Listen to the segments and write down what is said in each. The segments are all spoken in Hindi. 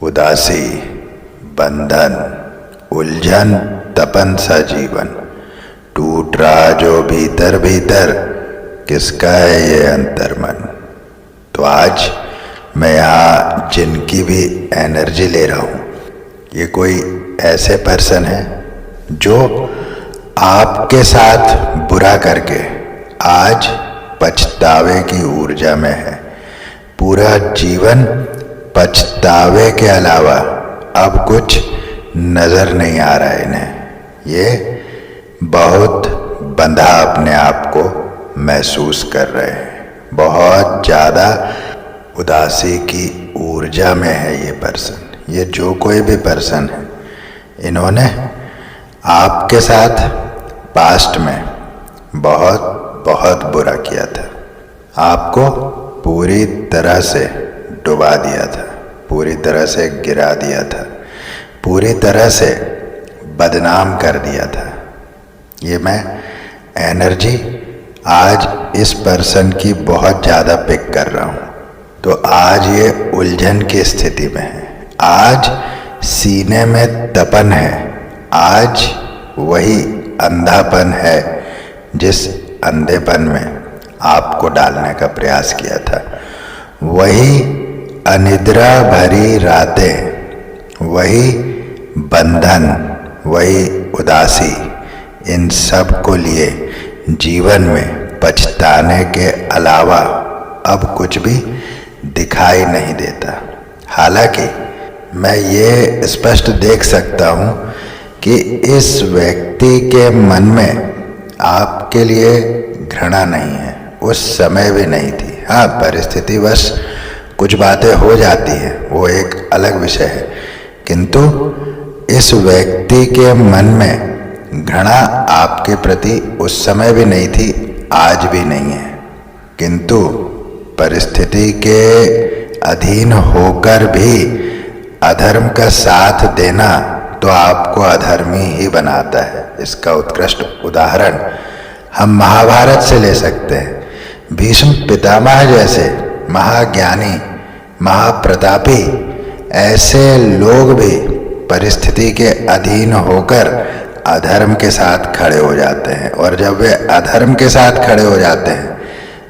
उदासी, बंधन, उलझन, तपन सा जीवन, टूट रहा जो भीतर भीतर, किसका है ये अंतर्मन। तो आज मैं यहाँ जिनकी भी एनर्जी ले रहा हूँ, ये कोई ऐसे पर्सन है जो आपके साथ बुरा करके आज पछतावे की ऊर्जा में है। पूरा जीवन पछतावे के अलावा अब कुछ नजर नहीं आ रहा है इन्हें। ये बहुत बंधा अपने आप को महसूस कर रहे हैं। बहुत ज़्यादा उदासी की ऊर्जा में है ये पर्सन। ये जो कोई भी पर्सन है, इन्होंने आपके साथ पास्ट में बहुत बुरा किया था। आपको पूरी तरह से डुबा दिया था, पूरी तरह से गिरा दिया था, पूरी तरह से बदनाम कर दिया था। ये मैं एनर्जी आज इस पर्सन की बहुत ज़्यादा पिक कर रहा हूँ। तो आज ये उलझन की स्थिति में है। आज सीने में तपन है। आज वही अंधापन है जिस अंधेपन में आपको डालने का प्रयास किया था। वही अनिद्रा भरी रातें, वही बंधन, वही उदासी, इन सब को लिए जीवन में पछताने के अलावा अब कुछ भी दिखाई नहीं देता। हालांकि मैं ये स्पष्ट देख सकता हूँ कि इस व्यक्ति के मन में आपके लिए घृणा नहीं है, उस समय भी नहीं थी। हाँ, परिस्थितिवश कुछ बातें हो जाती हैं, वो एक अलग विषय है, किंतु इस व्यक्ति के मन में घृणा आपके प्रति उस समय भी नहीं थी, आज भी नहीं है। किंतु परिस्थिति के अधीन होकर भी अधर्म का साथ देना तो आपको अधर्मी ही बनाता है। इसका उत्कृष्ट उदाहरण हम महाभारत से ले सकते हैं। भीष्म पितामह जैसे महाज्ञानी, महाप्रतापी ऐसे लोग भी परिस्थिति के अधीन होकर अधर्म के साथ खड़े हो जाते हैं। और जब वे अधर्म के साथ खड़े हो जाते हैं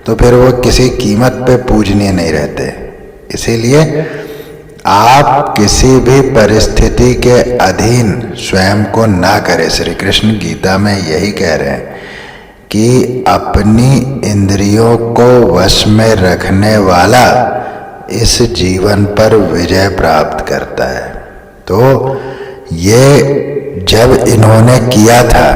तो फिर वो किसी कीमत पे पूजनीय नहीं रहते। इसीलिए आप किसी भी परिस्थिति के अधीन स्वयं को ना करें। श्री कृष्ण गीता में यही कह रहे हैं कि अपनी इंद्रियों को वश में रखने वाला इस जीवन पर विजय प्राप्त करता है। तो ये जब इन्होंने किया था,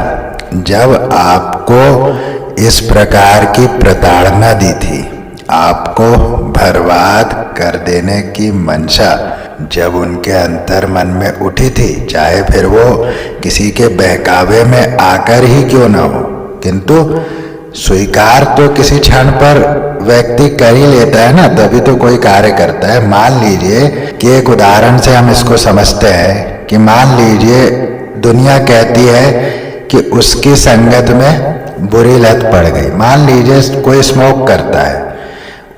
जब आपको इस प्रकार की प्रताड़ना दी थी, आपको बर्बाद कर देने की मंशा जब उनके अंतर मन में उठी थी, चाहे फिर वो किसी के बहकावे में आकर ही क्यों ना हो, किंतु स्वीकार तो किसी क्षण पर व्यक्ति कर ही लेता है ना, तभी तो कोई कार्य करता है। मान लीजिए कि एक उदाहरण से हम इसको समझते हैं कि मान लीजिए दुनिया कहती है कि उसकी संगत में बुरी लत पड़ गई। मान लीजिए कोई स्मोक करता है,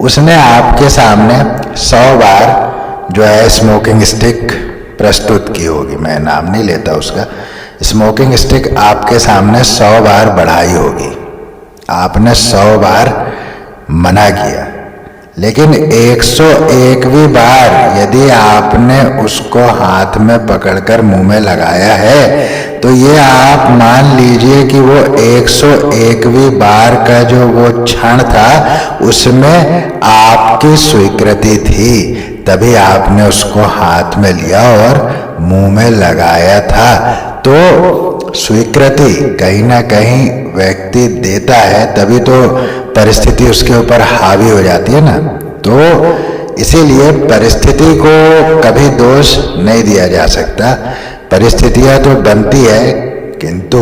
उसने आपके सामने 100 बार जो है स्मोकिंग स्टिक प्रस्तुत की होगी, मैं नाम नहीं लेता उसका। स्मोकिंग स्टिक आपके सामने 100 बार बढ़ाई होगी, आपने 100 बार मना किया, लेकिन 101वीं बार यदि आपने उसको हाथ में पकड़कर मुंह में लगाया है तो ये आप मान लीजिए कि वो 101वीं बार का जो वो क्षण था उसमें आपकी स्वीकृति थी, तभी आपने उसको हाथ में लिया और मुंह में लगाया था। तो स्वीकृति कहीं ना कहीं व्यक्ति देता है, तभी तो परिस्थिति उसके ऊपर हावी हो जाती है ना। तो इसीलिए परिस्थिति को कभी दोष नहीं दिया जा सकता। परिस्थितियां तो बनती है, किंतु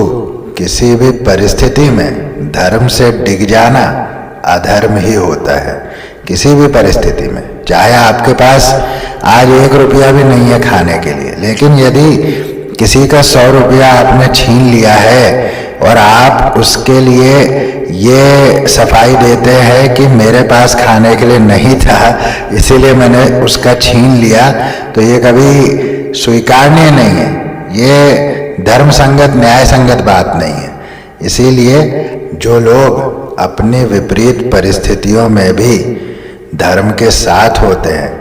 किसी भी परिस्थिति में धर्म से डिग जाना अधर्म ही होता है। किसी भी परिस्थिति में, चाहे आपके पास आज 1 रुपया भी नहीं है खाने के लिए, लेकिन यदि किसी का 100 रुपया आपने छीन लिया है और आप उसके लिए ये सफाई देते हैं कि मेरे पास खाने के लिए नहीं था इसीलिए मैंने उसका छीन लिया, तो ये कभी स्वीकारनीय नहीं है, ये धर्म संगत न्याय संगत बात नहीं है। इसीलिए जो लोग अपनी विपरीत परिस्थितियों में भी धर्म के साथ होते हैं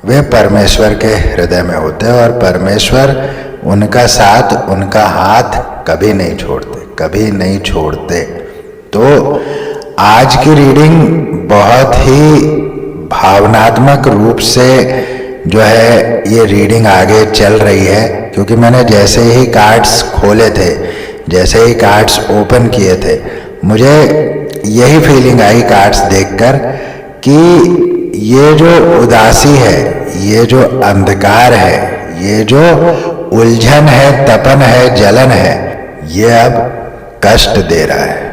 वे परमेश्वर के हृदय में होते हैं, और परमेश्वर उनका साथ, उनका हाथ कभी नहीं छोड़ते, कभी नहीं छोड़ते। तो आज की रीडिंग बहुत ही भावनात्मक रूप से जो है ये रीडिंग आगे चल रही है, क्योंकि मैंने जैसे ही कार्ड्स खोले थे, जैसे ही कार्ड्स ओपन किए थे, मुझे यही फीलिंग आई कार्ड्स देखकर कि ये जो उदासी है, ये जो अंधकार है, ये जो उलझन है, तपन है, जलन है, ये अब कष्ट दे रहा है,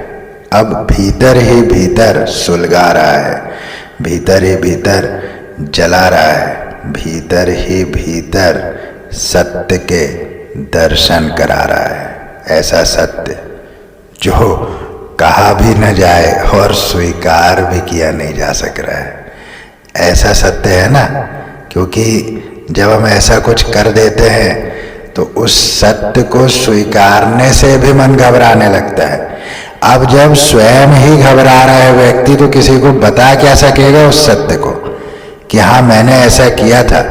अब भीतर ही भीतर सुलगा रहा है, भीतर ही भीतर जला रहा है, भीतर ही भीतर सत्य के दर्शन करा रहा है। ऐसा सत्य जो कहा भी न जाए और स्वीकार भी किया नहीं जा सक रहा है, ऐसा सत्य है ना। क्योंकि जब हम ऐसा कुछ कर देते हैं तो उस सत्य को स्वीकारने से भी मन घबराने लगता है। अब जब स्वयं ही घबरा रहा है व्यक्ति, तो किसी को बता क्या सकेगा उस सत्य को कि हाँ मैंने ऐसा किया था।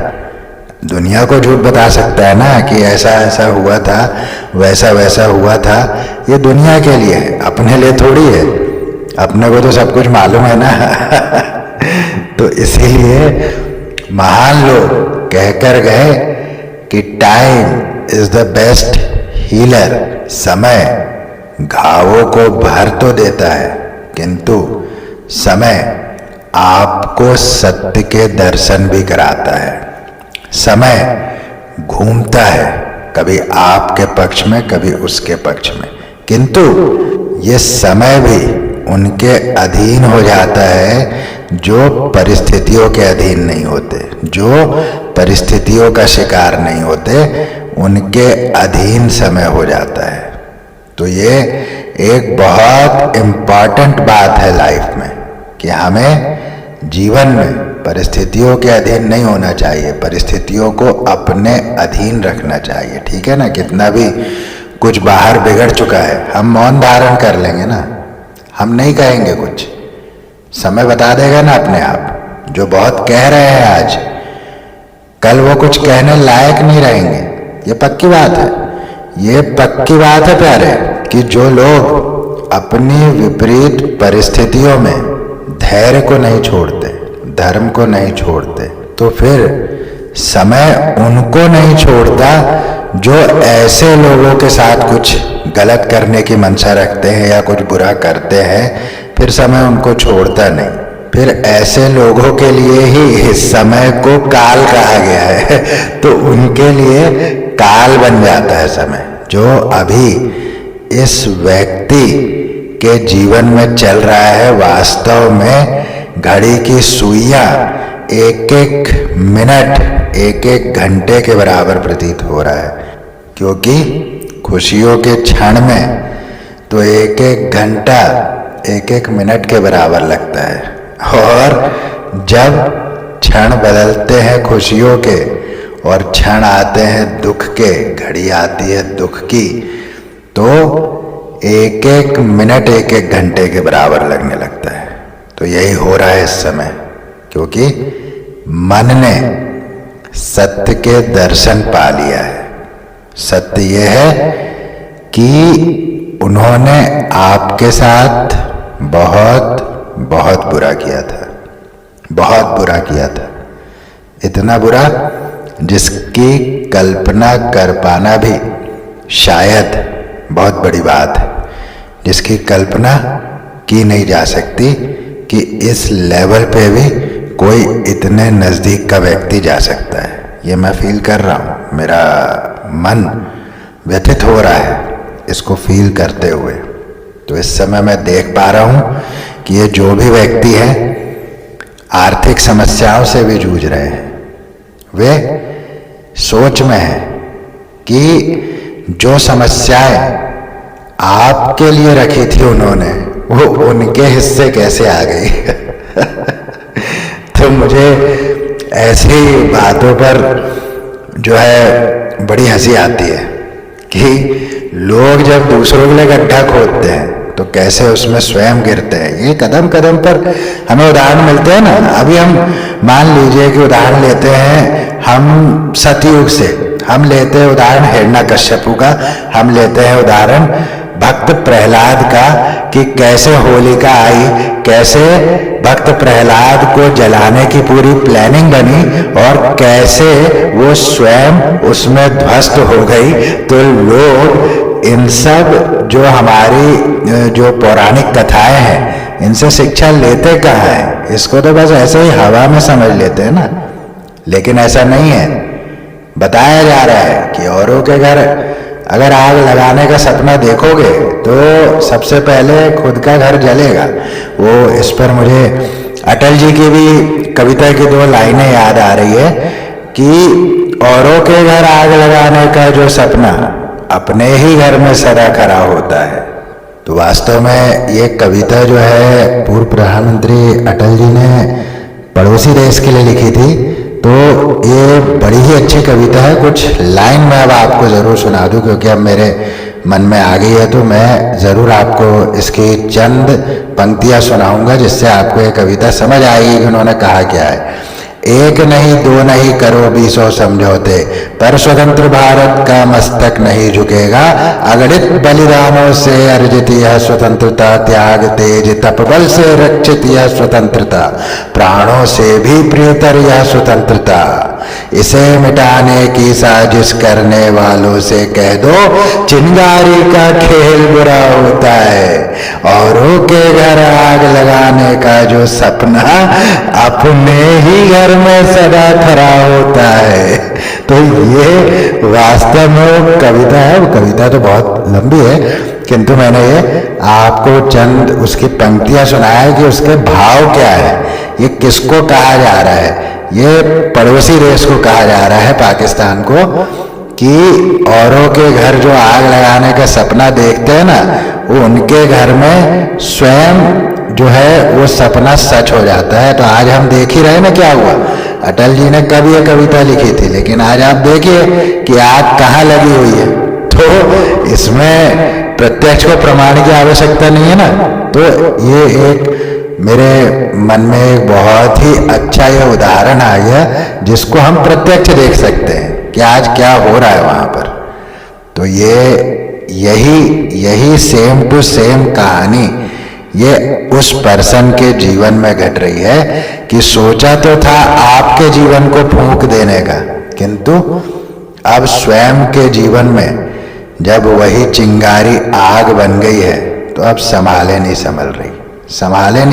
दुनिया को झूठ बता सकता है ना कि ऐसा ऐसा हुआ था, वैसा वैसा हुआ था, ये दुनिया के लिए है, अपने लिए थोड़ी है। अपने को तो सब कुछ मालूम है ना तो इसीलिए महान लोग कहकर गए कि time is the best healer. समय घावों को भर तो देता है, किंतु समय आपको सत्य के दर्शन भी कराता है। समय घूमता है, कभी आपके पक्ष में, कभी उसके पक्ष में, किंतु ये समय भी उनके अधीन हो जाता है जो परिस्थितियों के अधीन नहीं होते, जो परिस्थितियों का शिकार नहीं होते, उनके अधीन समय हो जाता है। तो ये एक बहुत इम्पॉर्टेंट बात है लाइफ में कि हमें जीवन में परिस्थितियों के अधीन नहीं होना चाहिए, परिस्थितियों को अपने अधीन रखना चाहिए। ठीक है ना, कितना भी कुछ बाहर बिगड़ चुका है, हम मौन धारण कर लेंगे ना, हम नहीं कहेंगे कुछ, समय बता देगा ना अपने आप। जो बहुत कह रहे हैं आज, कल वो कुछ कहने लायक नहीं रहेंगे, ये पक्की बात है, ये पक्की बात है प्यारे, कि जो लोग अपनी विपरीत परिस्थितियों में धैर्य को नहीं छोड़ते, धर्म को नहीं छोड़ते, तो फिर समय उनको नहीं छोड़ता जो ऐसे लोगों के साथ कुछ गलत करने की मंशा रखते हैं या कुछ बुरा करते हैं, फिर समय उनको छोड़ता नहीं। फिर ऐसे लोगों के लिए ही समय को काल कहा गया है तो उनके लिए काल बन जाता है समय। जो अभी इस व्यक्ति के जीवन में चल रहा है, वास्तव में घड़ी की सुइयां एक एक मिनट, एक एक घंटे के बराबर प्रतीत हो रहा है, क्योंकि खुशियों के क्षण में तो एक एक घंटा एक एक मिनट के बराबर लगता है, और जब क्षण बदलते हैं खुशियों के और क्षण आते हैं दुख के, घड़ी आती है दुख की, तो एक एक मिनट एक एक घंटे के बराबर लगने लगता है। तो यही हो रहा है इस समय, क्योंकि मन ने सत्य के दर्शन पा लिया है। सत्य यह है कि उन्होंने आपके साथ बहुत बहुत बुरा किया था, बहुत बुरा किया था, इतना बुरा जिसकी कल्पना कर पाना भी शायद बहुत बड़ी बात है, जिसकी कल्पना की नहीं जा सकती कि इस लेवल पे भी कोई इतने नज़दीक का व्यक्ति जा सकता है। ये मैं फील कर रहा हूँ, मेरा मन व्यथित हो रहा है इसको फील करते हुए। तो इस समय मैं देख पा रहा हूँ कि ये जो भी व्यक्ति हैं आर्थिक समस्याओं से भी जूझ रहे हैं, वे सोच में हैं कि जो समस्याएं आपके लिए रखी थी उन्होंने, वो उनके हिस्से कैसे आ गई? तो मुझे ऐसी बातों पर जो है बड़ी हंसी आती है कि लोग जब दूसरों के लिए गड्ढा खोदते हैं तो कैसे उसमें स्वयं गिरते हैं। ये कदम कदम पर हमें उदाहरण मिलते हैं ना। अभी हम मान लीजिए कि उदाहरण लेते हैं हम सतयुग से, हम लेते हैं उदाहरण हिरण्यकश्यपु का, हम लेते हैं उदाहरण भक्त प्रहलाद का कि कैसे होलिका आई, कैसे भक्त प्रहलाद को जलाने की पूरी प्लानिंग बनी और कैसे वो स्वयं उसमें ध्वस्त हो गई। तो लोग इन सब जो हमारी जो पौराणिक कथाएं हैं इनसे शिक्षा लेते कहाँ हैं? इसको तो बस ऐसे ही हवा में समझ लेते हैं ना, लेकिन ऐसा नहीं है। बताया जा रहा है कि औरों के घर अगर आग लगाने का सपना देखोगे तो सबसे पहले खुद का घर जलेगा। वो इस पर मुझे अटल जी की भी कविता की 2 लाइनें याद आ रही है कि औरों के घर आग लगाने का जो सपना अपने ही घर में सदा खरा होता है। तो वास्तव में ये कविता जो है पूर्व प्रधानमंत्री अटल जी ने पड़ोसी देश के लिए लिखी थी। तो ये बड़ी ही अच्छी कविता है। कुछ लाइन मैं अब आपको ज़रूर सुना दूं क्योंकि अब मेरे मन में आ गई है, तो मैं ज़रूर आपको इसकी चंद पंक्तियां सुनाऊंगा जिससे आपको ये कविता समझ आएगी कि उन्होंने कहा क्या है। 1 नहीं 2 नहीं करो 20 समझौते, पर स्वतंत्र भारत का मस्तक नहीं झुकेगा। अगणित बलिदानों से अर्जित यह स्वतंत्रता, त्याग तेज तपबल से रक्षित यह स्वतंत्रता, प्राणों से भी प्रियतर यह स्वतंत्रता। इसे मिटाने की साजिश करने वालों से कह दो, चिंगारी का खेल बुरा होता है। औरों के घर आग लगाने का जो सपना अपने ही घर में सदा खरा होता है। तो ये वास्तव में कविता है। वो कविता तो बहुत लंबी है किंतु मैंने ये आपको चंद उसकी पंक्तियां सुनाया है कि उसके भाव क्या है, ये किसको कहा जा रहा है। ये पड़ोसी देश को कहा जा रहा है, पाकिस्तान को, कि औरों के घर जो आग लगाने का सपना देखते हैं ना, वो उनके घर में स्वयं जो है वो सपना सच हो जाता है। तो आज हम देख ही रहे ना क्या हुआ। अटल जी ने कब ये कविता लिखी थी, लेकिन आज आप देखिए कि आग कहाँ लगी हुई है। तो इसमें प्रत्यक्ष को प्रमाण की आवश्यकता नहीं है ना। तो ये एक मेरे मन में एक बहुत ही अच्छा ये उदाहरण आ गया जिसको हम प्रत्यक्ष देख सकते हैं कि आज क्या हो रहा है वहां पर। तो ये यही सेम टू सेम कहानी ये उस पर्सन के जीवन में घट रही है कि सोचा तो था आपके जीवन को फूंक देने का, किंतु अब स्वयं के जीवन में जब वही चिंगारी आग बन गई है तो अब संभाले नहीं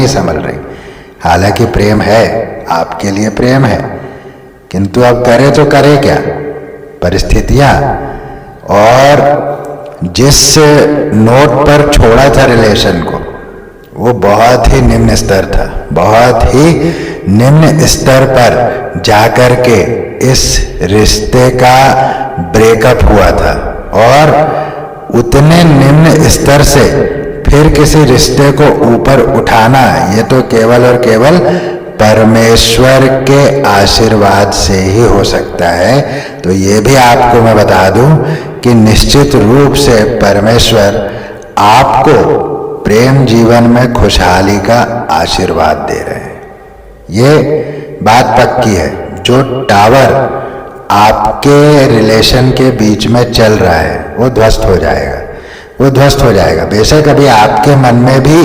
संभल रही। हालांकि प्रेम है, आपके लिए प्रेम है, किंतु अब करे तो करे क्या, परिस्थितियां। और जिस नोट पर छोड़ा था रिलेशन को वो बहुत ही निम्न स्तर था, बहुत ही निम्न स्तर पर जाकर के इस रिश्ते का ब्रेकअप हुआ था। और उतने निम्न स्तर से फिर किसी रिश्ते को ऊपर उठाना ये तो केवल और केवल परमेश्वर के आशीर्वाद से ही हो सकता है। तो ये भी आपको मैं बता दूं कि निश्चित रूप से परमेश्वर आपको प्रेम जीवन में खुशहाली का आशीर्वाद दे रहे हैं। ये बात पक्की है। जो टावर आपके रिलेशन के बीच में चल रहा है वो ध्वस्त हो जाएगा, बेशक अभी आपके मन में भी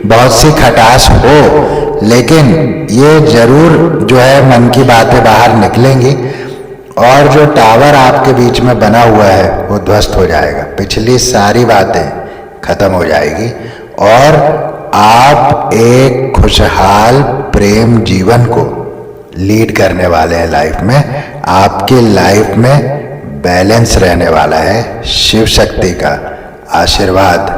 बहुत सी खटास हो, लेकिन ये जरूर जो है मन की बातें बाहर निकलेंगी और जो टावर आपके बीच में बना हुआ है वो ध्वस्त हो जाएगा। पिछली सारी बातें खत्म हो जाएगी और आप एक खुशहाल प्रेम जीवन को लीड करने वाले हैं लाइफ में। आपकी लाइफ में बैलेंस रहने वाला है। शिव शक्ति का आशीर्वाद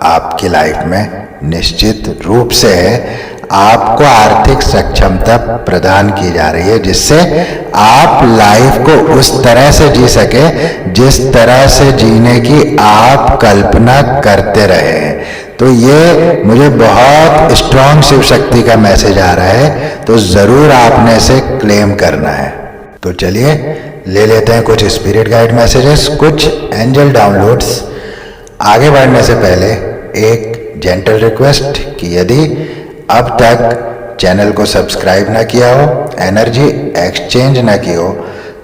आपकी लाइफ में निश्चित रूप से है। आपको आर्थिक सक्षमता प्रदान की जा रही है, जिससे आप लाइफ को उस तरह से जी सके जिस तरह से जीने की आप कल्पना करते रहे हैं। तो ये मुझे बहुत स्ट्रांग शिव शक्ति का मैसेज आ रहा है, तो जरूर आपने इसे क्लेम करना है। तो चलिए ले लेते हैं कुछ स्पिरिट गाइड मैसेजेस, कुछ एंजल डाउनलोड्स। आगे बढ़ने से पहले एक जेंटल रिक्वेस्ट कि यदि अब तक चैनल को सब्सक्राइब ना किया हो, एनर्जी एक्सचेंज ना की हो,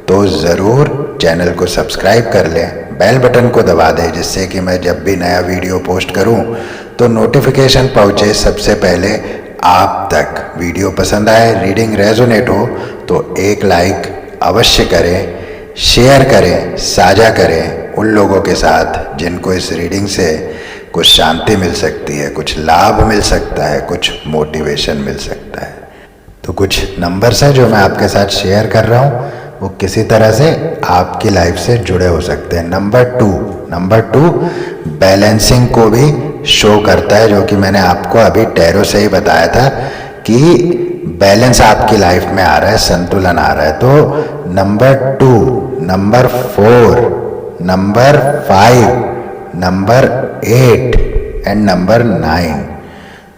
तो ज़रूर चैनल को सब्सक्राइब कर लें, बेल बटन को दबा दें, जिससे कि मैं जब भी नया वीडियो पोस्ट करूं तो नोटिफिकेशन पहुंचे सबसे पहले आप तक। वीडियो पसंद आए, रीडिंग रेजोनेट हो तो एक लाइक अवश्य करें, शेयर करें, साझा करें उन लोगों के साथ जिनको इस रीडिंग से कुछ शांति मिल सकती है, कुछ लाभ मिल सकता है, कुछ मोटिवेशन मिल सकता है। तो कुछ नंबर्स हैं जो मैं आपके साथ शेयर कर रहा हूँ, वो किसी तरह से आपकी लाइफ से जुड़े हो सकते हैं। नंबर टू बैलेंसिंग को भी शो करता है, जो कि मैंने आपको अभी टैरो से ही बताया था कि बैलेंस आपकी लाइफ में आ रहा है, संतुलन आ रहा है। तो number 2, number 4, number 5, number 8 and number 9।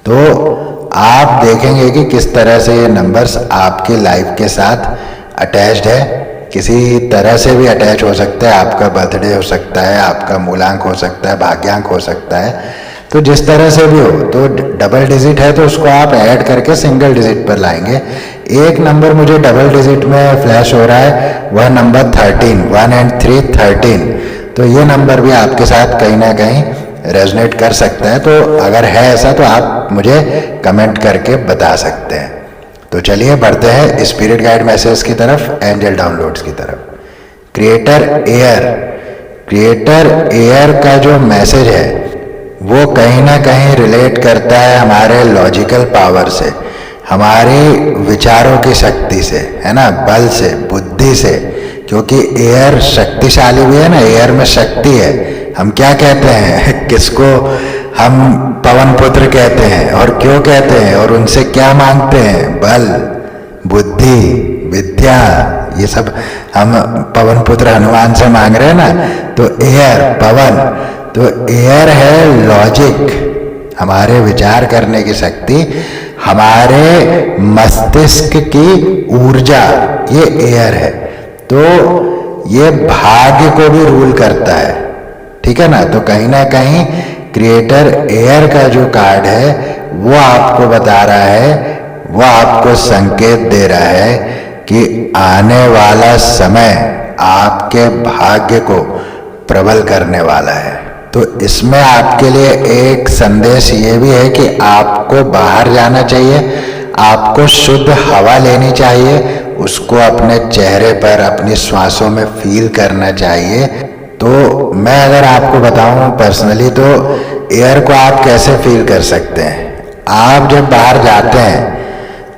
तो आप देखेंगे कि किस तरह से ये नंबर्स आपकी लाइफ के साथ अटैच्ड है, किसी तरह से भी अटैच हो सकता है। आपका बर्थडे हो सकता है, आपका मूलांक हो सकता है, भाग्यांक हो सकता है, तो जिस तरह से भी हो। तो डबल डिजिट है तो उसको आप ऐड करके सिंगल डिजिट पर लाएंगे। एक नंबर मुझे डबल डिजिट में फ्लैश हो रहा है, वह नंबर 13, 1 and 3, 13। तो ये नंबर भी आपके साथ कहीं ना कहीं रेजोनेट कर सकता है। तो अगर है ऐसा तो आप मुझे कमेंट करके बता सकते हैं। तो चलिए बढ़ते हैं स्पिरिट गाइड मैसेज की तरफ, एंजल डाउनलोड्स की तरफ। क्रिएटर एयर का जो मैसेज है वो कहीं ना कहीं रिलेट करता है हमारे लॉजिकल पावर से, हमारे विचारों की शक्ति से, है ना, बल से, बुद्धि से। क्योंकि एयर शक्तिशाली भी है ना, एयर में शक्ति है। हम क्या कहते हैं, किसको हम पवन पुत्र कहते हैं और क्यों कहते हैं और उनसे क्या मांगते हैं? बल, बुद्धि, विद्या, ये सब हम पवन पुत्र हनुमान से मांग रहे हैं ना। तो एयर, पवन, तो एयर है लॉजिक, हमारे विचार करने की शक्ति, हमारे मस्तिष्क की ऊर्जा, ये एयर है। तो ये भाग्य को भी रूल करता है, ठीक है ना। तो कहीं ना कहीं क्रिएटर एयर का जो कार्ड है वो आपको बता रहा है, वो आपको संकेत दे रहा है कि आने वाला समय आपके भाग्य को प्रबल करने वाला है। तो इसमें आपके लिए एक संदेश ये भी है कि आपको बाहर जाना चाहिए, आपको शुद्ध हवा लेनी चाहिए, उसको अपने चेहरे पर, अपनी श्वासों में फील करना चाहिए। तो मैं अगर आपको बताऊं पर्सनली, तो एयर को आप कैसे फील कर सकते हैं। आप जब बाहर जाते हैं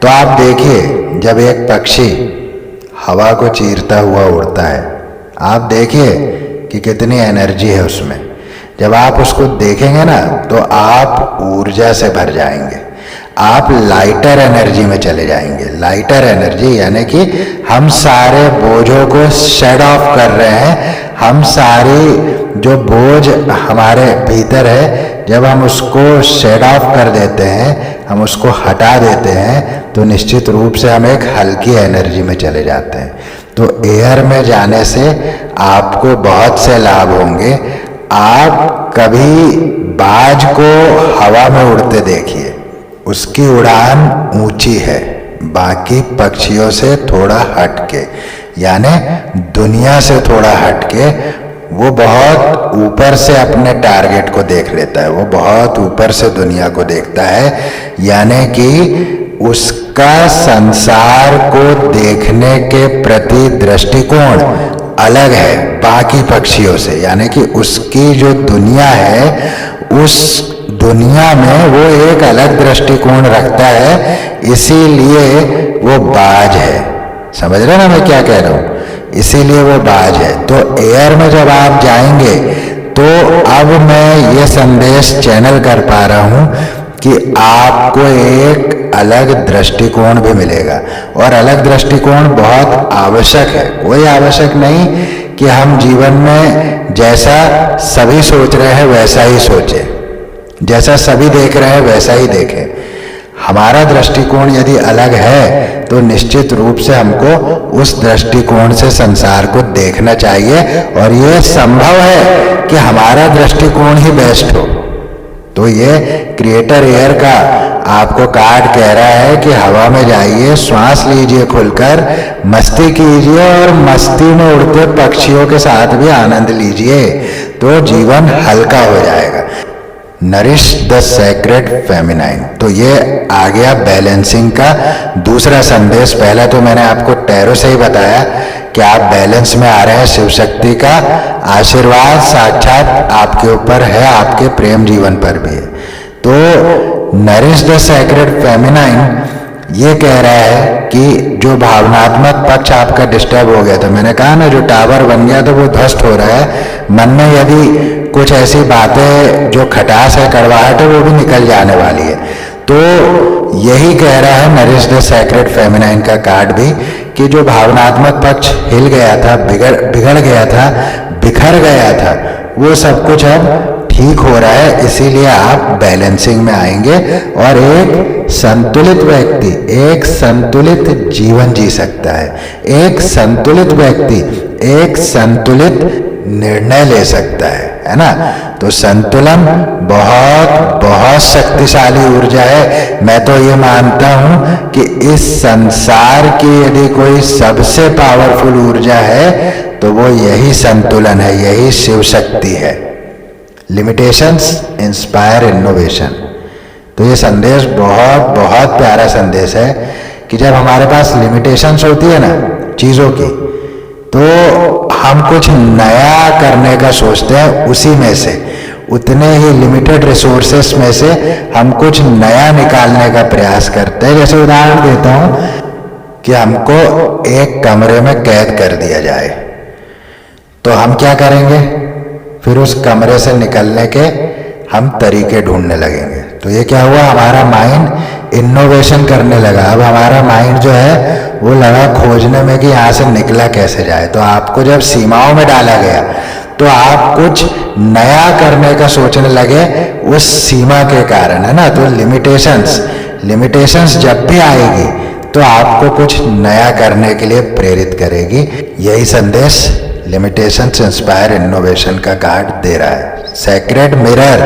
तो आप देखिए, जब एक पक्षी हवा को चीरता हुआ उड़ता है, आप देखिए कि कितनी एनर्जी है उसमें। जब आप उसको देखेंगे ना तो आप ऊर्जा से भर जाएंगे, आप लाइटर एनर्जी में चले जाएंगे। लाइटर एनर्जी यानी कि हम सारे बोझों को शेड ऑफ कर रहे हैं। हम सारी जो बोझ हमारे भीतर है, जब हम उसको शेड ऑफ कर देते हैं, हम उसको हटा देते हैं, तो निश्चित रूप से हम एक हल्की एनर्जी में चले जाते हैं। तो एयर में जाने से आपको बहुत से लाभ होंगे। आप कभी बाज को हवा में उड़ते देखिए, उसकी उड़ान ऊंची है बाकी पक्षियों से थोड़ा हटके, यानी दुनिया से थोड़ा हटके। वो बहुत ऊपर से अपने टारगेट को देख लेता है, वो बहुत ऊपर से दुनिया को देखता है, यानी कि उसका संसार को देखने के प्रति दृष्टिकोण अलग है बाकी पक्षियों से। यानी कि उसकी जो दुनिया है, उस दुनिया में वो एक अलग दृष्टिकोण रखता है, इसीलिए वो बाज है। समझ रहे ना मैं क्या कह रहा हूँ? इसीलिए वो बाज है। तो एयर में जब आप जाएंगे तो अब मैं ये संदेश चैनल कर पा रहा हूँ कि आपको एक अलग दृष्टिकोण भी मिलेगा। और अलग दृष्टिकोण बहुत आवश्यक है। कोई आवश्यक नहीं कि हम जीवन में जैसा सभी सोच रहे हैं वैसा ही सोचें, जैसा सभी देख रहे हैं वैसा ही देखें। हमारा दृष्टिकोण यदि अलग है तो निश्चित रूप से हमको उस दृष्टिकोण से संसार को देखना चाहिए। और ये संभव है कि हमारा दृष्टिकोण ही बेस्ट हो। तो ये क्रिएटर एयर का आपको कार्ड कह रहा है कि हवा में जाइए, श्वास लीजिए खुलकर, मस्ती कीजिए और मस्ती में उड़ते पक्षियों के साथ भी आनंद लीजिए, तो जीवन हल्का हो जाएगा। Nourish the sacred feminine. तो ये आ गया बैलेंसिंग का दूसरा संदेश। पहला तो मैंने आपको टैरो से ही बताया कि आप बैलेंस में आ रहे हैं, शिव शक्ति का आशीर्वाद साक्षात आपके ऊपर है, आपके प्रेम जीवन पर भी है। तो नरिश द सेक्रेड फेमिनाइन ये कह रहा है कि जो भावनात्मक पक्ष आपका डिस्टर्ब हो गया था, मैंने कहा ना जो टावर बन गया तो वो ध्वस्त हो रहा है। मन में यदि कुछ ऐसी बातें जो खटास है, कड़वाहट है, वो भी निकल जाने वाली है। तो यही कह रहा है नरिश द सेक्रेड फेमिनाइन का कार्ड भी कि जो भावनात्मक पक्ष हिल गया था, बिगड़ गया था, बिखर गया था, वो सब कुछ अब ठीक हो रहा है। इसीलिए आप बैलेंसिंग में आएंगे और एक संतुलित व्यक्ति एक संतुलित जीवन जी सकता है। एक संतुलित व्यक्ति एक संतुलित निर्णय ले सकता है ना। तो संतुलन बहुत बहुत शक्तिशाली ऊर्जा है। मैं तो ये मानता हूं कि इस संसार की यदि कोई सबसे पावरफुल ऊर्जा है तो वो यही संतुलन है, यही शिव शक्ति है। Limitations inspire innovation. तो ये संदेश बहुत बहुत प्यारा संदेश है कि जब हमारे पास लिमिटेशंस होती है ना चीज़ों की, तो हम कुछ नया करने का सोचते हैं। उसी में से उतने ही लिमिटेड रिसोर्सेस में से हम कुछ नया निकालने का प्रयास करते हैं। जैसे उदाहरण देता हूँ कि हमको एक कमरे में कैद कर दिया जाए, तो हम क्या करेंगे? फिर उस कमरे से निकलने के हम तरीके ढूंढने लगेंगे। तो ये क्या हुआ? हमारा माइंड इनोवेशन करने लगा। अब हमारा माइंड जो है वो लगा खोजने में कि यहाँ से निकला कैसे जाए। तो आपको जब सीमाओं में डाला गया तो आप कुछ नया करने का सोचने लगे उस सीमा के कारण, है ना। तो लिमिटेशंस जब भी आएगी तो आपको कुछ नया करने के लिए प्रेरित करेगी। यही संदेश लिमिटेशंस इंस्पायर इनोवेशन का कार्ड दे रहा है। Sacred mirror.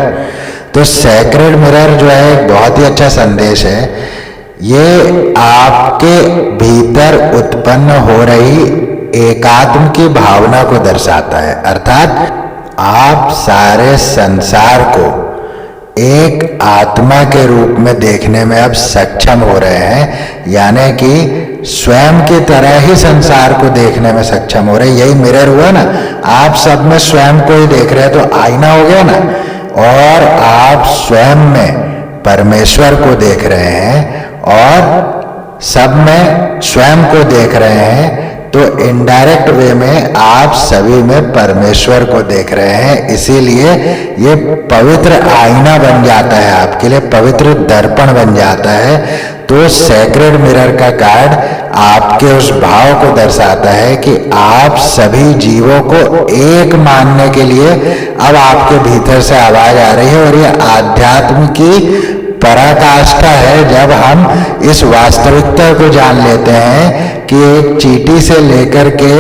तो सेक्रेड मिरर जो है एक बहुत ही अच्छा संदेश है। ये आपके भीतर उत्पन्न हो रही एकात्म की भावना को दर्शाता है। अर्थात आप सारे संसार को एक आत्मा के रूप में देखने में अब सक्षम हो रहे हैं, यानी कि स्वयं की तरह ही संसार को देखने में सक्षम हो रहे हैं। यही मिरर हुआ ना। आप सब में स्वयं को ही देख रहे हैं तो आईना हो गया ना। और आप स्वयं में परमेश्वर को देख रहे हैं और सब में स्वयं को देख रहे हैं, तो इनडायरेक्ट वे में आप सभी में परमेश्वर को देख रहे हैं। इसीलिए ये पवित्र आईना बन जाता है, आपके लिए पवित्र दर्पण बन जाता है। तो सेक्रेड मिरर का कार्ड आपके उस भाव को दर्शाता है कि आप सभी जीवों को एक मानने के लिए अब आपके भीतर से आवाज आ रही है। और ये आध्यात्म की पराकाष्ठा है जब हम इस वास्तविकता को जान लेते हैं कि एक चींटी से लेकर के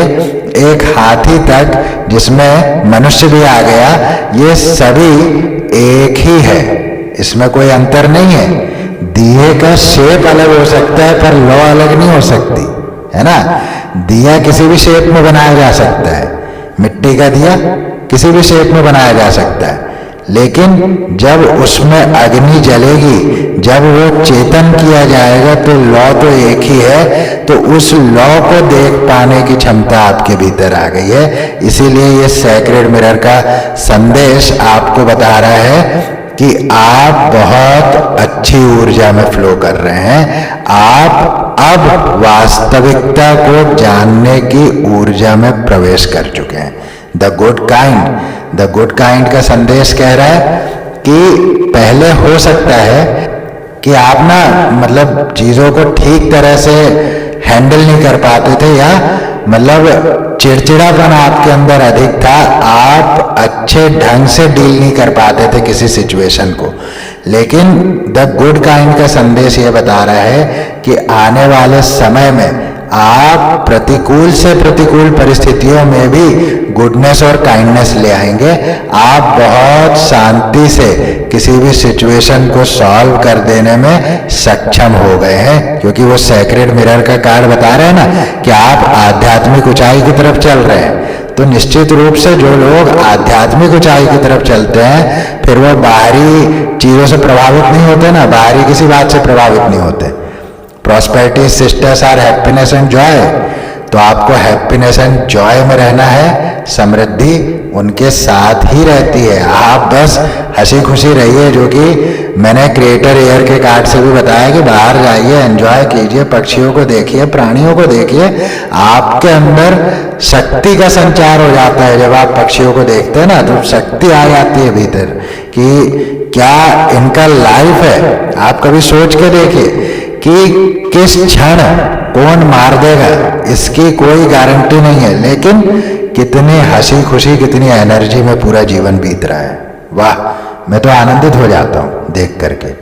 एक हाथी तक, जिसमें मनुष्य भी आ गया, ये सभी एक ही है, इसमें कोई अंतर नहीं है। दिए का शेप अलग हो सकता है पर लौ अलग नहीं हो सकती, है ना। दिया किसी भी शेप में बनाया जा सकता है, मिट्टी का दिया किसी भी शेप में बनाया जा सकता है, लेकिन जब उसमें अग्नि जलेगी, जब वो चेतन किया जाएगा तो लौ तो एक ही है। तो उस लौ को देख पाने की क्षमता आपके भीतर आ गई है। इसीलिए ये सेक्रेड मिरर का संदेश आपको बता रहा है कि आप बहुत अच्छी ऊर्जा में फ्लो कर रहे हैं। आप अब वास्तविकता को जानने की ऊर्जा में प्रवेश कर चुके हैं। द गुड काइंड का संदेश कह रहा है कि पहले हो सकता है कि आप ना मतलब चीज़ों को ठीक तरह से हैंडल नहीं कर पाते थे, या मतलब चिड़चिड़ापन आपके अंदर अधिक था, आप अच्छे ढंग से डील नहीं कर पाते थे किसी सिचुएशन को। लेकिन द गुड काइंड का संदेश ये बता रहा है कि आने वाले समय में आप प्रतिकूल से प्रतिकूल परिस्थितियों में भी गुडनेस और काइंडनेस ले आएंगे। आप बहुत शांति से किसी भी सिचुएशन को सॉल्व कर देने में सक्षम हो गए हैं, क्योंकि वो सैक्रेड मिरर का कार्ड बता रहे हैं ना कि आप आध्यात्मिक ऊंचाई की तरफ चल रहे हैं। तो निश्चित रूप से जो लोग आध्यात्मिक ऊंचाई की तरफ चलते हैं, फिर वो बाहरी चीजों से प्रभावित नहीं होते ना, बाहरी किसी बात से प्रभावित नहीं होते। Prosperity sisters are happiness and Joy. तो आपको हैप्पीनेस एंड जॉय में रहना है, समृद्धि उनके साथ ही रहती है। आप बस हंसी खुशी रहिए, जो कि मैंने क्रिएटर एयर के कार्ड से भी बताया कि बाहर जाइए, एंजॉय कीजिए, पक्षियों को देखिए, प्राणियों को देखिए। आपके अंदर शक्ति का संचार हो जाता है। जब आप पक्षियों को देखते हैं ना, तो शक्ति आ जाती है भीतर कि क्या इनका लाइफ है। आप कभी सोच के देखिए कि किस क्षण कौन मार देगा, इसकी कोई गारंटी नहीं है, लेकिन कितनी हंसी खुशी, कितनी एनर्जी में पूरा जीवन बीत रहा है। वाह, मैं तो आनंदित हो जाता हूं देख करके।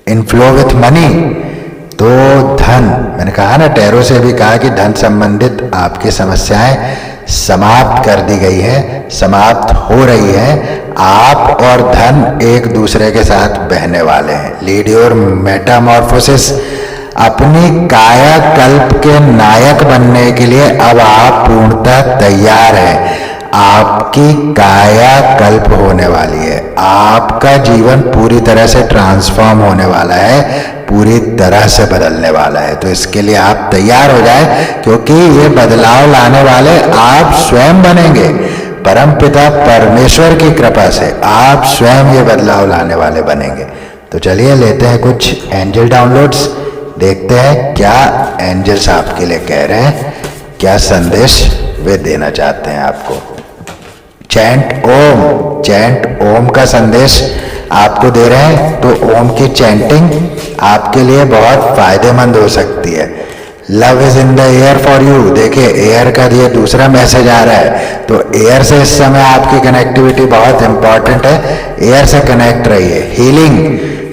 इनफ्लो विथ मनी, तो धन, मैंने कहा ना, टैरो से भी कहा कि धन संबंधित आपकी समस्याएं समाप्त कर दी गई है, समाप्त हो रही है। आप और धन एक दूसरे के साथ बहने वाले हैं। लीड योर मेटामॉर्फोसिस, अपनी कायाकल्प के नायक बनने के लिए अब आप पूर्णतः तैयार हैं। आपकी कायाकल्प होने वाली है, आपका जीवन पूरी तरह से ट्रांसफॉर्म होने वाला है, पूरी तरह से बदलने वाला है। तो इसके लिए आप तैयार हो जाए, क्योंकि ये बदलाव लाने वाले आप स्वयं बनेंगे। परमपिता परमेश्वर की कृपा से आप स्वयं ये बदलाव लाने वाले बनेंगे। तो चलिए लेते हैं कुछ एंजल डाउनलोड्स, देखते हैं क्या एंजल्स आपके लिए कह रहे हैं, क्या संदेश वे देना चाहते हैं आपको। चैंट ओम, चैंट ओम का संदेश आपको दे रहे हैं। तो ओम की चैंटिंग आपके लिए बहुत फायदेमंद हो सकती है। Love is in the air for you, देखिए एयर का ये दूसरा मैसेज आ रहा है। तो एयर से इस समय आपकी कनेक्टिविटी बहुत इंपॉर्टेंट है, एयर से कनेक्ट रहिए। हीलिंग,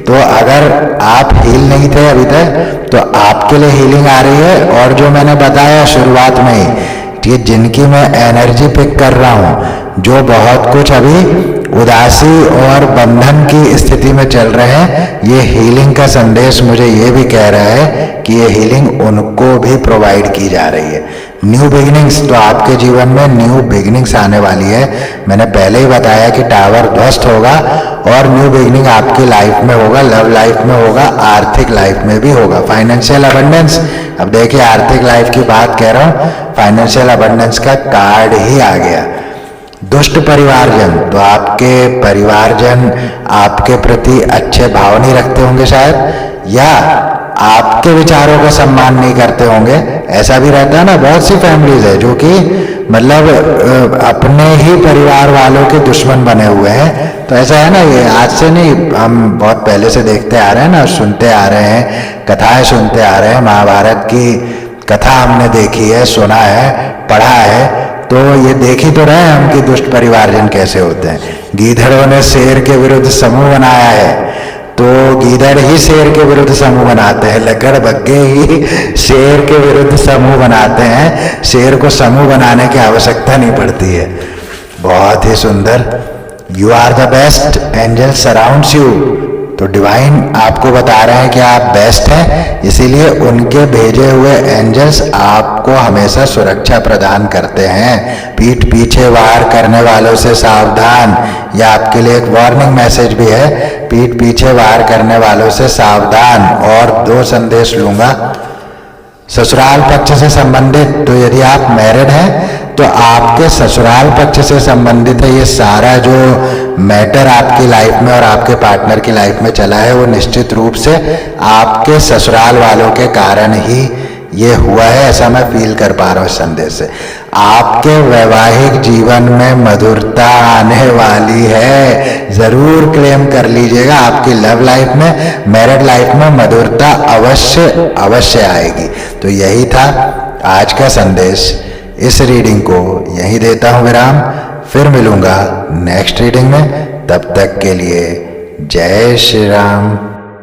तो अगर आप हील नहीं थे अभी तक, तो आपके लिए हीलिंग आ रही है। और जो मैंने बताया शुरुआत में ही, ये जिनकी मैं एनर्जी पिक कर रहा हूँ, जो बहुत कुछ अभी उदासी और बंधन की स्थिति में चल रहे हैं, ये हीलिंग का संदेश मुझे ये भी कह रहा है कि ये हीलिंग उनको भी प्रोवाइड की जा रही है। न्यू बिगिनिंग्स, तो आपके जीवन में न्यू बिगिनिंग्स आने वाली है। मैंने पहले ही बताया कि टावर ध्वस्त होगा और न्यू बिगिनिंग आपकी लाइफ में होगा, लव लाइफ में होगा, आर्थिक लाइफ में भी होगा। फाइनेंशियल अबंडेंस, अब देखिए आर्थिक लाइफ की बात कह रहा हूँ, फाइनेंशियल अबंडेंस का कार्ड ही आ गया। दुष्ट परिवारजन, तो आपके परिवारजन आपके प्रति अच्छे भाव नहीं रखते होंगे शायद, या आपके विचारों का सम्मान नहीं करते होंगे। ऐसा भी रहता है ना, बहुत सी फैमिलीज है जो कि मतलब अपने ही परिवार वालों के दुश्मन बने हुए हैं। तो ऐसा है ना, ये आज से नहीं, हम बहुत पहले से देखते आ रहे हैं ना, सुनते आ रहे हैं, कथाएं सुनते आ रहे हैं। महाभारत की कथा हमने देखी है, सुना है, पढ़ा है, तो ये देख ही तो रहे हैं हम कि दुष्ट परिवारजन कैसे होते हैं। गीदड़ों ने शेर के विरुद्ध समूह बनाया है, तो गीदड़ ही शेर के विरुद्ध समूह बनाते हैं, लकड़ बग्गे ही शेर के विरुद्ध समूह बनाते हैं। शेर को समूह बनाने की आवश्यकता नहीं पड़ती है। बहुत ही सुंदर। You are the best, angel surrounds you. तो डिवाइन आपको बता रहे हैं कि आप बेस्ट हैं, इसीलिए उनके भेजे हुए एंजल्स आपको हमेशा सुरक्षा प्रदान करते हैं। पीठ पीछे वार करने वालों से सावधान, यह आपके लिए एक वार्निंग मैसेज भी है। पीठ पीछे वार करने वालों से सावधान। और दो संदेश लूंगा ससुराल पक्ष से संबंधित। तो यदि आप मैरिड हैं तो आपके ससुराल पक्ष से संबंधित है ये सारा जो मैटर आपकी लाइफ में और आपके पार्टनर की लाइफ में चला है, वो निश्चित रूप से आपके ससुराल वालों के कारण ही ये हुआ है, ऐसा मैं फील कर पा रहा हूँ इस संदेश से। आपके वैवाहिक जीवन में मधुरता आने वाली है। जरूर क्लेम कर लीजिएगा, आपकी लव लाइफ में, मैरिड लाइफ में मधुरता अवश्य अवश्य आएगी। तो यही था आज का संदेश। इस रीडिंग को यहीं देता हूं विराम, फिर मिलूंगा नेक्स्ट रीडिंग में। तब तक के लिए जय श्री राम।